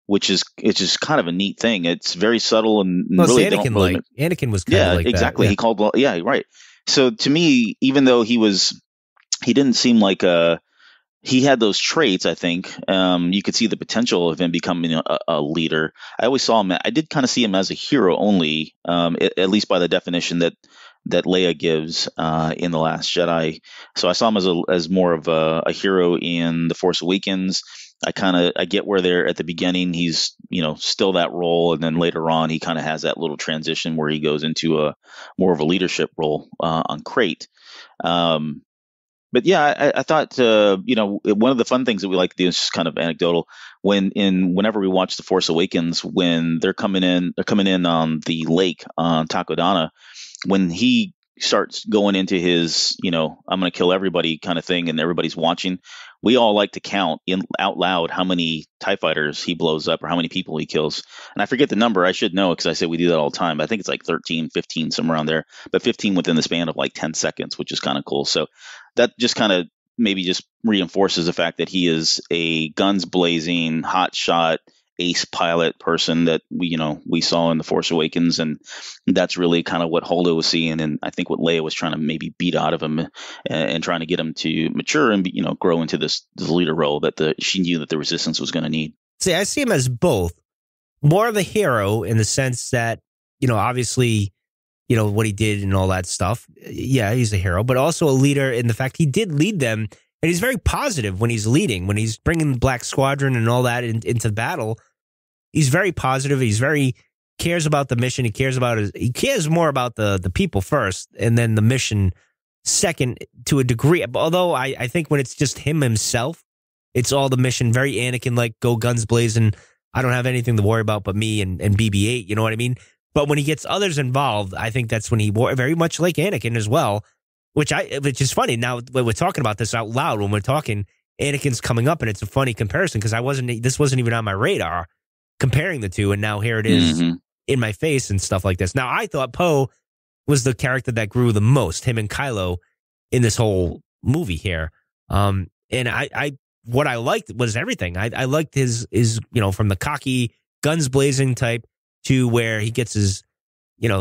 which is kind of a neat thing. It's very subtle and really Anakin was kind of like exactly. that. He called, right. So to me, even though he didn't seem like he had those traits. I think you could see the potential of him becoming a leader. I always saw him. I did kind of see him as a hero only, at least by the definition that Leia gives in The Last Jedi. So I saw him as more of a hero in The Force Awakens. I get where they're at the beginning. He's still that role, and then later on he kind of has that little transition where he goes into a more of a leadership role on Crate. But yeah, I thought one of the fun things that we like to do is just kind of anecdotal. Whenever we watch The Force Awakens, when they're coming in on the lake on Takodana, when he starts going into his I'm going to kill everybody kind of thing, and everybody's watching, we all like to count out loud how many TIE fighters he blows up or how many people he kills. And I forget the number. I should know because I say we do that all the time. I think it's like 13, 15, somewhere around there, but 15 within the span of like 10 seconds, which is kind of cool. So that just kind of maybe just reinforces the fact that he is a guns blazing, hot shot, ace pilot person that we saw in The Force Awakens, and that's really kind of what Holdo was seeing, and I think what Leia was trying to maybe beat out of him and trying to get him to mature and grow into this leader role that she knew that the Resistance was going to need. See, I see him as both, more of a hero in the sense that obviously what he did and all that stuff. Yeah, he's a hero, but also a leader in the fact he did lead them, and he's very positive when he's leading, when he's bringing Black Squadron and all that into battle. He's very positive. He's very cares about the mission. He cares more about the people first, and then the mission second to a degree. Although I think when it's just himself, it's all the mission. Very Anakin, like go guns blazing. I don't have anything to worry about but me and BB-8. You know what I mean? But when he gets others involved, I think that's when he very much like Anakin as well. Which is funny. Now when we're talking about this out loud, when we're talking, Anakin's coming up, and it's a funny comparison because this wasn't even on my radar. Comparing the two, and now here it is in my face and stuff like this. Now, I thought Poe was the character that grew the most, him and Kylo, in this whole movie here. And what I liked was everything. I liked his from the cocky, guns blazing type to where he gets his,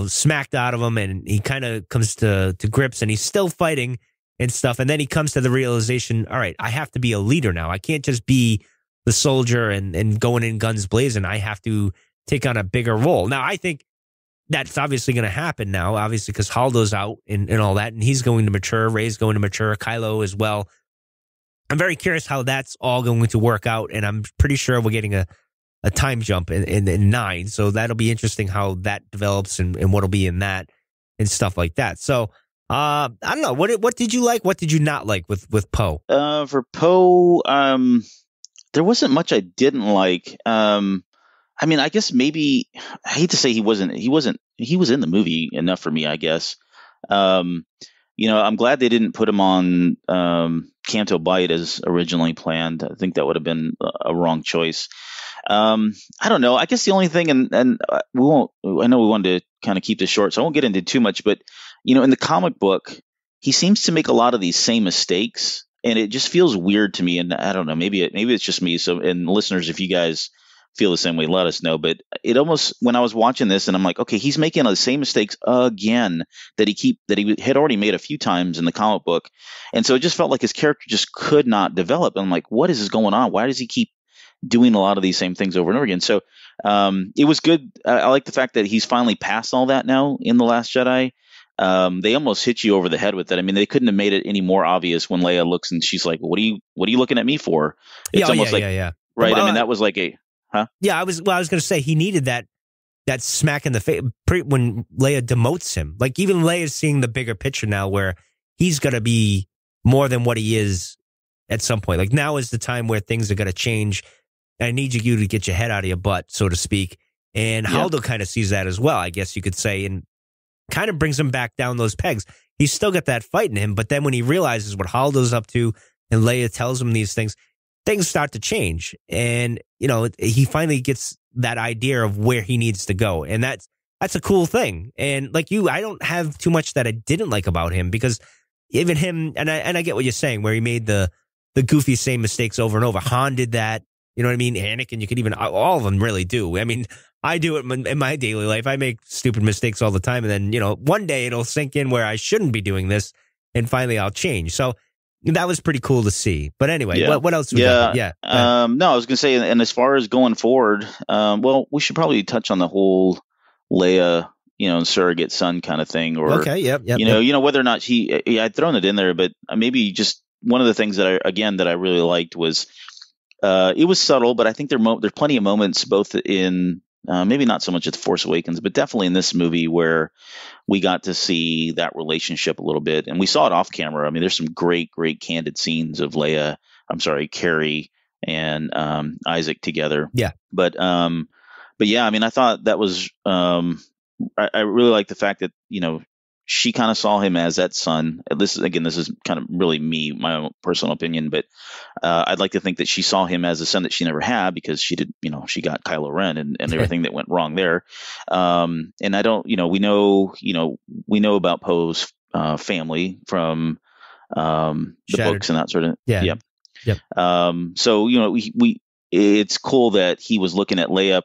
smacked out of him, and he kind of comes to grips, and he's still fighting and stuff. And then he comes to the realization, all right, I have to be a leader now. I can't just be the soldier and going in guns blazing. I have to take on a bigger role. Now, I think that's obviously going to happen now, obviously, because Holdo's out and all that, and he's going to mature. Rey's going to mature. Kylo as well. I'm very curious how that's all going to work out, and I'm pretty sure we're getting a time jump in 9, so that'll be interesting how that develops and what'll be in that and stuff like that. So, I don't know. What did you like? What did you not like with Poe? For Poe, there wasn't much I didn't like. I guess maybe I hate to say he was in the movie enough for me, I guess. I'm glad they didn't put him on Canto Bight as originally planned. I think that would have been a wrong choice. I don't know. I guess the only thing, and we won't. I know we wanted to kind of keep this short, so I won't get into too much. But in the comic book, he seems to make a lot of these same mistakes, and it just feels weird to me. And I don't know. Maybe it's just me. So, and listeners, if you guys feel the same way, let us know. But it almost, when I was watching this, and I'm like, okay, he's making the same mistakes again that he had already made a few times in the comic book, and so it just felt like his character just could not develop. And I'm like, what is going on? Why does he keep doing a lot of these same things over and over again? So it was good. I like the fact that he's finally past all that now in The Last Jedi. They almost hit you over the head with it. I mean, they couldn't have made it any more obvious when Leia looks and she's like, what are you looking at me for? It's almost like, right. Well, I mean, that was like I was going to say he needed that smack in the face when Leia demotes him. Like, even Leia's seeing the bigger picture now, where he's going to be more than what he is at some point. Like, now is the time where things are going to change. I need you to get your head out of your butt, so to speak. And Holdo kind of sees that as well, I guess you could say, and kind of brings him back down those pegs. He's still got that fight in him, but then when he realizes what Holdo's up to and Leia tells him these things start to change. And, he finally gets that idea of where he needs to go. And that's a cool thing. And like you, I don't have too much that I didn't like about him, because even him, and I get what you're saying, where he made the goofy same mistakes over and over. Han did that. You know what I mean? Anakin, you could even, all of them really do. I mean, I do it in my daily life. I make stupid mistakes all the time. And then, one day it'll sink in where I shouldn't be doing this. And finally I'll change. So that was pretty cool to see. But anyway, what else? We got? Yeah. No, I was going to say, and as far as going forward, we should probably touch on the whole Leia, surrogate son kind of thing. Or, okay. Yep. Whether or not I'd thrown it in there, but maybe just one of the things that I really liked was, it was subtle, but I think there's plenty of moments both in maybe not so much at The Force Awakens, but definitely in this movie where we got to see that relationship a little bit, and we saw it off camera. I mean, there's some great candid scenes of Carrie and Isaac together. Yeah. But yeah, I mean, I thought that was I really like the fact that she kind of saw him as that son. This is kind of really my own personal opinion, but I'd like to think that she saw him as a son that she never had, because she did, she got Kylo Ren and everything that went wrong there. And I don't, we know about Poe's family from the books and that sort of. Yeah. Yep. So it's cool that he was looking at Leia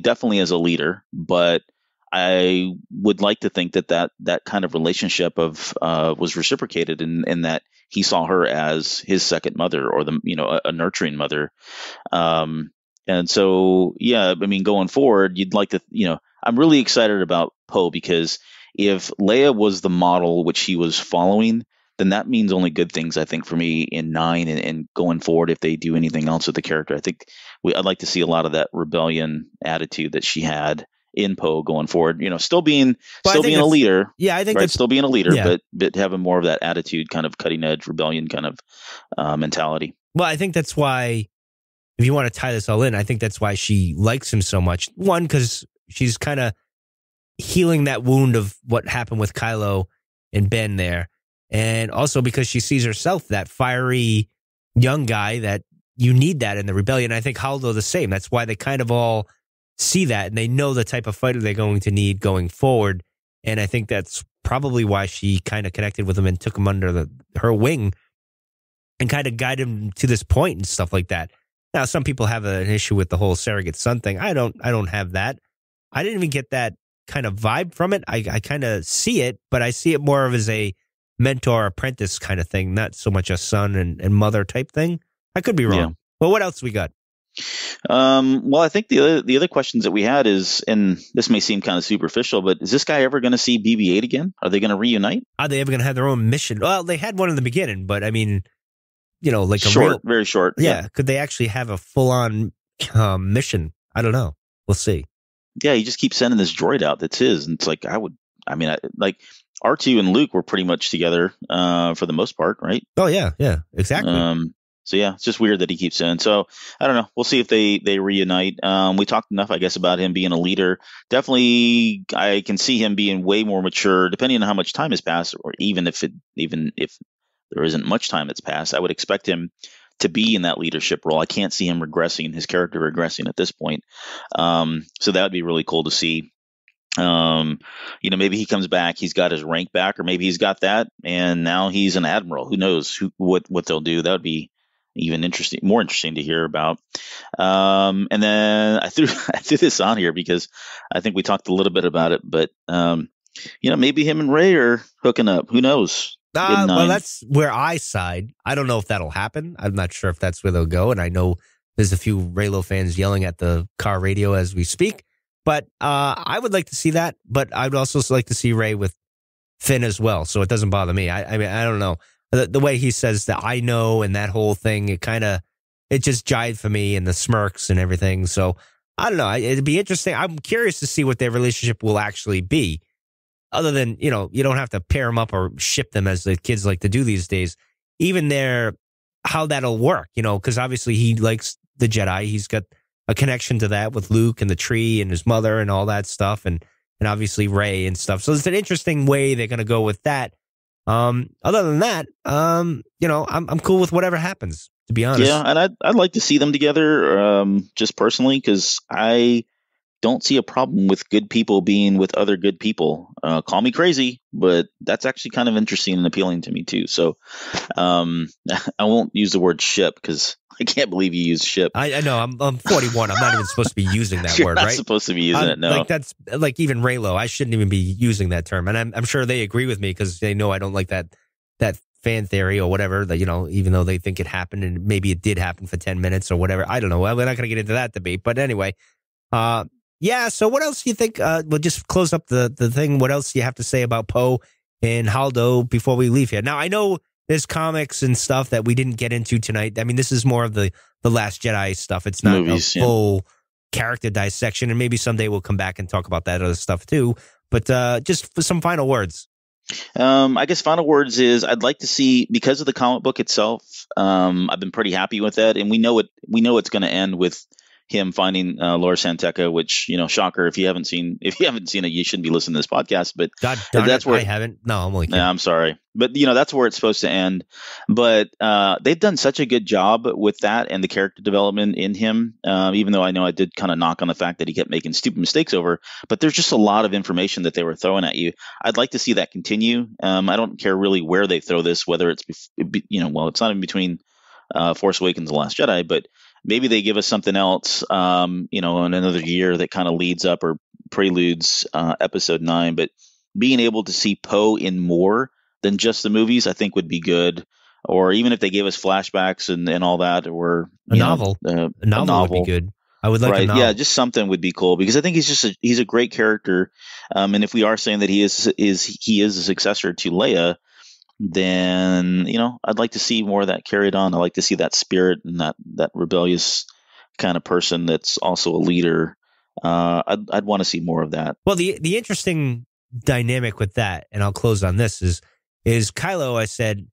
definitely as a leader, but I would like to think that kind of relationship was reciprocated in that he saw her as his second mother, or a nurturing mother. And so, yeah, I mean, going forward, you'd like to, I'm really excited about Poe, because if Leia was the model which he was following, then that means only good things, I think, for me in 9 and going forward. If they do anything else with the character, I think I'd like to see a lot of that rebellion attitude that she had in Poe going forward, still being a leader. Yeah, I think right, still being a leader, but having more of that attitude, kind of cutting edge rebellion kind of mentality. Well, I think that's why, if you want to tie this all in, I think that's why she likes him so much. One, because she's kind of healing that wound of what happened with Kylo and Ben there, and also because she sees herself that fiery young guy that you need that in the rebellion. I think Holdo the same. That's why they kind of all see that, and they know the type of fighter they're going to need going forward. And I think that's probably why she kind of connected with him and took him under her wing and kind of guided him to this point and stuff like that. Now, some people have an issue with the whole surrogate son thing. I don't have that. I didn't even get that kind of vibe from it. I kind of see it, but I see it more of as a mentor apprentice kind of thing, not so much a son and mother type thing. I could be wrong. Yeah. Well, what else we got? Well, I think the other questions that we had is, and this may seem kind of superficial, but is this guy ever going to see BB-8 again? Are they going to reunite? Are they ever going to have their own mission? Well, they had one in the beginning, but I mean, like very short. Yeah. Could they actually have a full-on mission? I don't know. We'll see. Yeah, he just keeps sending this droid out that's his, and it's like like R2 and Luke were pretty much together for the most part, right? Oh yeah, exactly. So yeah, it's just weird that he keeps in. So I don't know. We'll see if they reunite. We talked enough, I guess, about him being a leader. Definitely, I can see him being way more mature, depending on how much time has passed, or even if there isn't much time that's passed. I would expect him to be in that leadership role. I can't see him regressing, his character regressing at this point. So that would be really cool to see. Maybe he comes back, he's got his rank back, or maybe he's got that, and now he's an admiral. Who knows what they'll do? That would be even more interesting to hear about. And then I threw this on here because I think we talked a little bit about it, but maybe him and Rey are hooking up. Who knows? Well, that's where I side. I don't know if that'll happen. I'm not sure if that's where they'll go. And I know there's a few Reylo fans yelling at the car radio as we speak. But I would like to see that. But I would also like to see Rey with Finn as well. So it doesn't bother me. I mean, I don't know. The way he says that I know and that whole thing, it just jived for me, and the smirks and everything. So I don't know. It'd be interesting. I'm curious to see what their relationship will actually be. Other than, you don't have to pair them up or ship them as the kids like to do these days. Even how that'll work, because obviously he likes the Jedi. He's got a connection to that with Luke and the tree and his mother and all that stuff, and obviously Rey and stuff. So it's an interesting way they're going to go with that. Other than that, I'm cool with whatever happens, to be honest. Yeah, and I'd like to see them together, just personally, because I don't see a problem with good people being with other good people. Call me crazy, but that's actually kind of interesting and appealing to me too. So I won't use the word ship because I can't believe you use ship. I know. I'm 41. I'm not even supposed to be using that You're word, not right? supposed to be using it, no. Like that's like even Reylo. I shouldn't even be using that term. And I'm sure they agree with me because they know I don't like that fan theory or whatever, that, even though they think it happened and maybe it did happen for 10 minutes or whatever. I don't know. Well, we're not going to get into that debate. But anyway, yeah, so what else do you think? We'll just close up the thing. What else do you have to say about Poe and Holdo before we leave here? Now, I know there's comics and stuff that we didn't get into tonight. I mean, this is more of the Last Jedi stuff. It's not Movies, a full character dissection, and maybe someday we'll come back and talk about that other stuff too. But just for some final words. I guess final words is I'd like to see, because of the comic book itself, I've been pretty happy with that, and we know it's going to end with him finding Laura Santeca, which, shocker, if you haven't seen it, you shouldn't be listening to this podcast. But God darn that's where I haven't. No, I'm only kidding. Nah, I'm sorry, but that's where it's supposed to end. But they've done such a good job with that and the character development in him. Even though I know I did kind of knock on the fact that he kept making stupid mistakes over, but there's just a lot of information that they were throwing at you. I'd like to see that continue. I don't care really where they throw this, whether it's it's not in between Force Awakens and Last Jedi, but maybe they give us something else, in another year that kind of leads up or preludes Episode 9. But being able to see Poe in more than just the movies, I think would be good. Or even if they gave us flashbacks and all that, or a novel would be good. I would like a novel. Yeah, just something would be cool, because I think he's a great character. And if we are saying that he is a successor to Leia, then I'd like to see more of that carried on. I like to see that spirit and that rebellious kind of person that's also a leader. I'd want to see more of that. Well, the interesting dynamic with that, and I'll close on this, is Kylo, I said,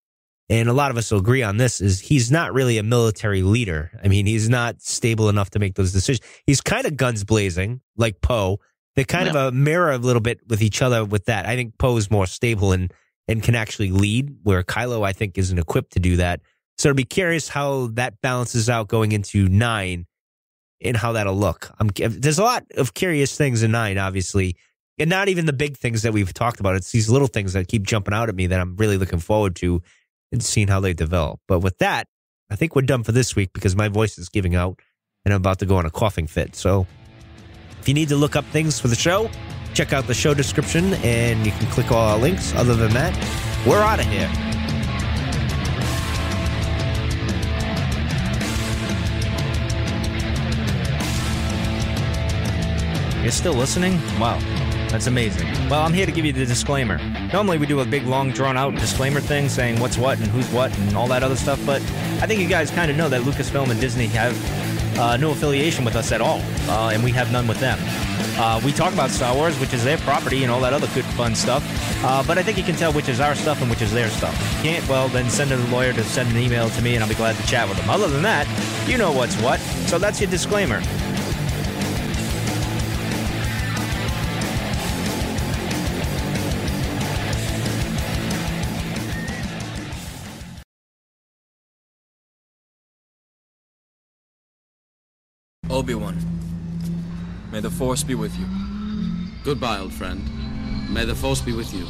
and a lot of us will agree on this, is he's not really a military leader. I mean, he's not stable enough to make those decisions. He's kind of guns blazing like Poe. They're kind of a mirror a little bit with each other with that. I think Poe is more stable and can actually lead, where Kylo, I think, isn't equipped to do that. So I'll be curious how that balances out going into 9 and how that'll look. There's a lot of curious things in 9, obviously, and not even the big things that we've talked about. It's these little things that keep jumping out at me that I'm really looking forward to and seeing how they develop. But with that, I think we're done for this week because my voice is giving out and I'm about to go on a coughing fit. So if you need to look up things for the show, check out the show description and you can click all our links. Other than that, we're out of here. You're still listening? Wow, that's amazing. Well, I'm here to give you the disclaimer. Normally we do a big, long, drawn-out disclaimer thing saying what's what and who's what and all that other stuff, but I think you guys kind of know that Lucasfilm and Disney have no affiliation with us at all, and we have none with them. We talk about Star Wars, which is their property, and all that other good, fun stuff. But I think you can tell which is our stuff and which is their stuff. If you can't, well, then send a lawyer to send an email to me, and I'll be glad to chat with them. Other than that, you know what's what. So that's your disclaimer. Obi-Wan, may the Force be with you. Goodbye, old friend. May the Force be with you.